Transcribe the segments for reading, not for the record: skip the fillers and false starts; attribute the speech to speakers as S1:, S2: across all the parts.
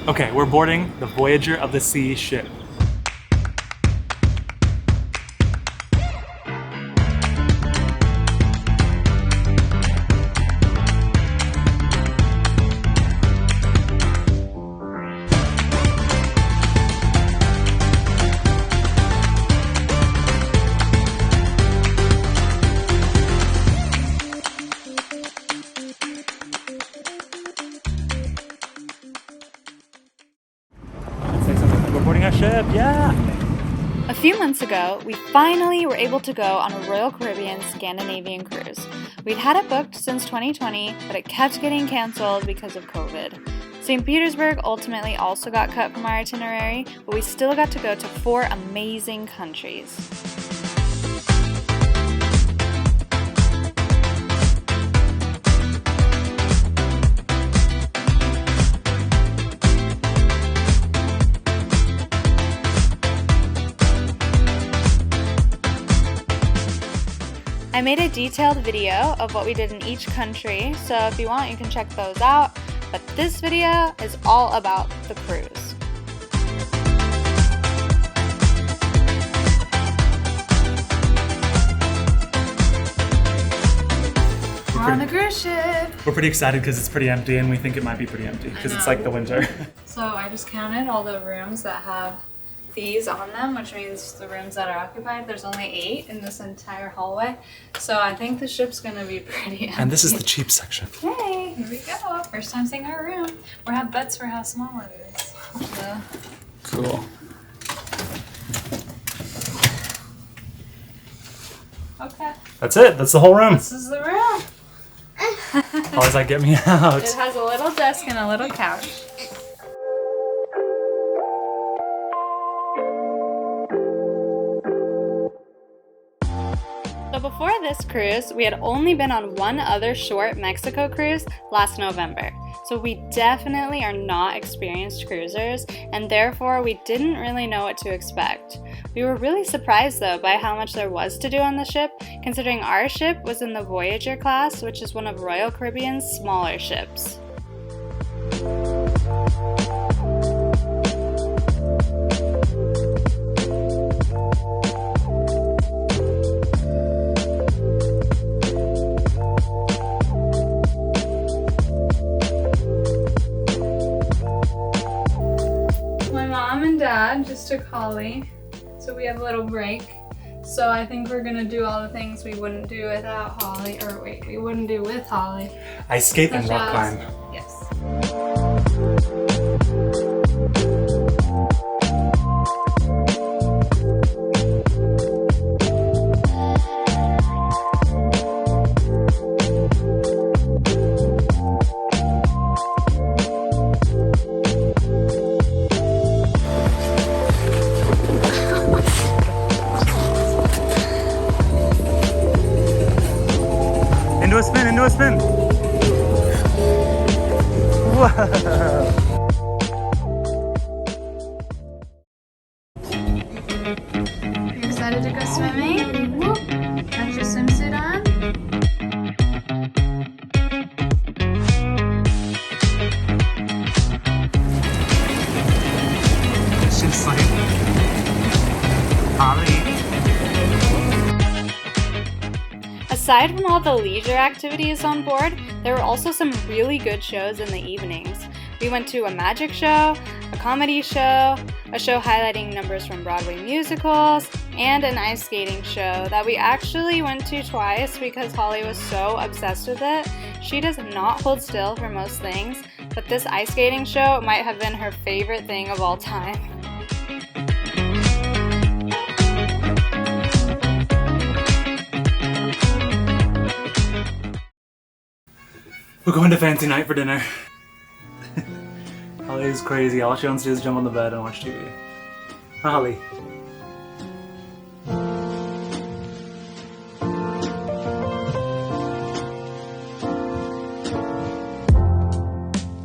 S1: Okay, we're boarding the Voyager of the Sea ship. We're boarding our ship, yeah!
S2: A few months ago, we finally were able to go on a Royal Caribbean Scandinavian Cruise. We'd had it booked since 2020, but it kept getting canceled because of COVID. St. Petersburg ultimately also got cut from our itinerary, but we still got to go to 4 amazing countries. I made a detailed video of what we did in each country, so if you want you can check those out, but this video is all about the cruise. We're on the cruise ship!
S1: We're pretty excited because it's pretty empty, and we think it might be pretty empty because it's like the winter.
S2: So I just counted all the rooms that have these on them, which means the rooms that are occupied. There's only 8 in this entire hallway, so I think the ship's gonna be pretty empty.
S1: And this is the cheap section.
S2: Okay, here we go. First time seeing our room. We have bets for how small it is. So.
S1: Cool.
S2: Okay.
S1: That's it. That's the whole room.
S2: This is the room.
S1: Always like, get me out.
S2: It has a little desk and a little couch. So before this cruise, we had only been on one other short Mexico cruise last November. So we definitely are not experienced cruisers, and therefore we didn't really know what to expect. We were really surprised though by how much there was to do on the ship, considering our ship was in the Voyager class, which is one of Royal Caribbean's smaller ships. Mom and Dad just took Holly, so we have a little break. So I think we're gonna do all the things we wouldn't do without Holly, or wait, we wouldn't do with Holly.
S1: Ice skate and rock climb.
S2: Yes.
S1: Into a spin, into a spin. Whoa.
S2: You excited to go swimming? Got your swimsuit on?
S1: She's like, Holly.
S2: Aside from all the leisure activities on board, there were also some really good shows in the evenings. We went to a magic show, a comedy show, a show highlighting numbers from Broadway musicals, and an ice skating show that we actually went to twice because Holly was so obsessed with it. She does not hold still for most things, but this ice skating show might have been her favorite thing of all time.
S1: We're going to fancy night for dinner. Holly is crazy. All she wants to do is jump on the bed and watch TV. Huh, Holly?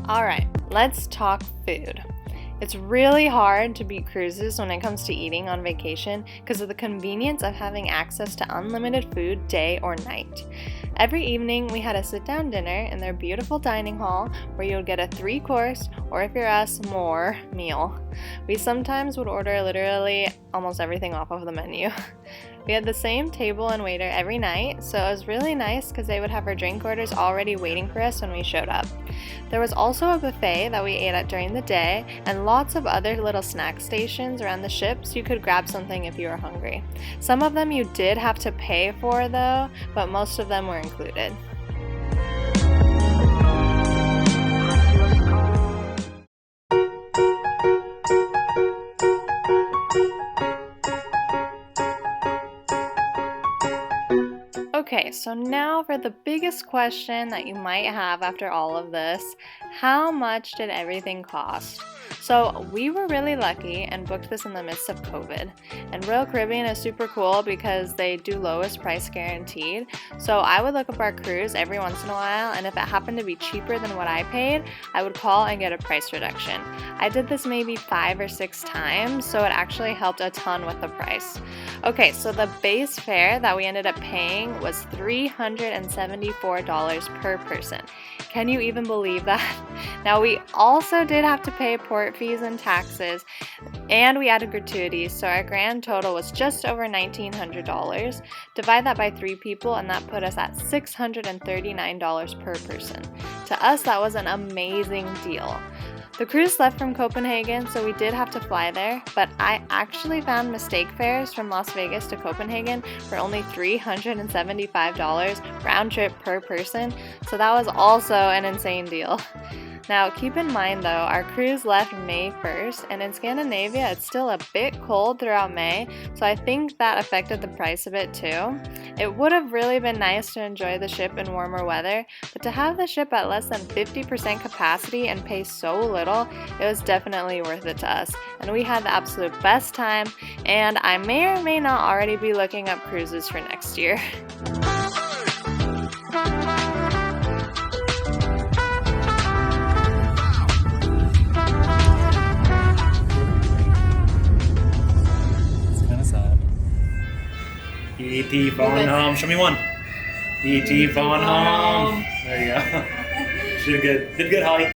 S3: Alright, let's talk food. It's really hard to beat cruises when it comes to eating on vacation because of the convenience of having access to unlimited food day or night. Every evening we had a sit-down dinner in their beautiful dining hall where you would get a 3-course, or if you're us, more meal. We sometimes would order literally almost everything off of the menu. We had the same table and waiter every night, so it was really nice because they would have our drink orders already waiting for us when we showed up. There was also a buffet that we ate at during the day, and lots of other little snack stations around the ship so you could grab something if you were hungry. Some of them you did have to pay for though, but most of them were included. Okay, so now for the biggest question that you might have after all of this, how much did everything cost? So we were really lucky and booked this in the midst of COVID. And Royal Caribbean is super cool because they do lowest price guaranteed. So I would look up our cruise every once in a while, and if it happened to be cheaper than what I paid, I would call and get a price reduction. I did this maybe 5 or 6 times, so it actually helped a ton with the price. Okay, so the base fare that we ended up paying was $374 per person. Can you even believe that? Now we also did have to pay port fees and taxes, and we added gratuities, so our grand total was just over $1,900. Divide that by 3 people and that put us at $639 per person. To us, that was an amazing deal. The cruise left from Copenhagen, so we did have to fly there, but I actually found mistake fares from Las Vegas to Copenhagen for only $375 round trip per person, so that was also an insane deal. Now, keep in mind though, our cruise left May 1st, and in Scandinavia it's still a bit cold throughout May, so I think that affected the price a bit too. It would have really been nice to enjoy the ship in warmer weather, but to have the ship at less than 50% capacity and pay so little, it was definitely worth it to us, and we had the absolute best time, and I may or may not already be looking up cruises for next year.
S1: E.T. phone home. Show me one. E.T. phone home. There you go. She did good. Did good, Holly.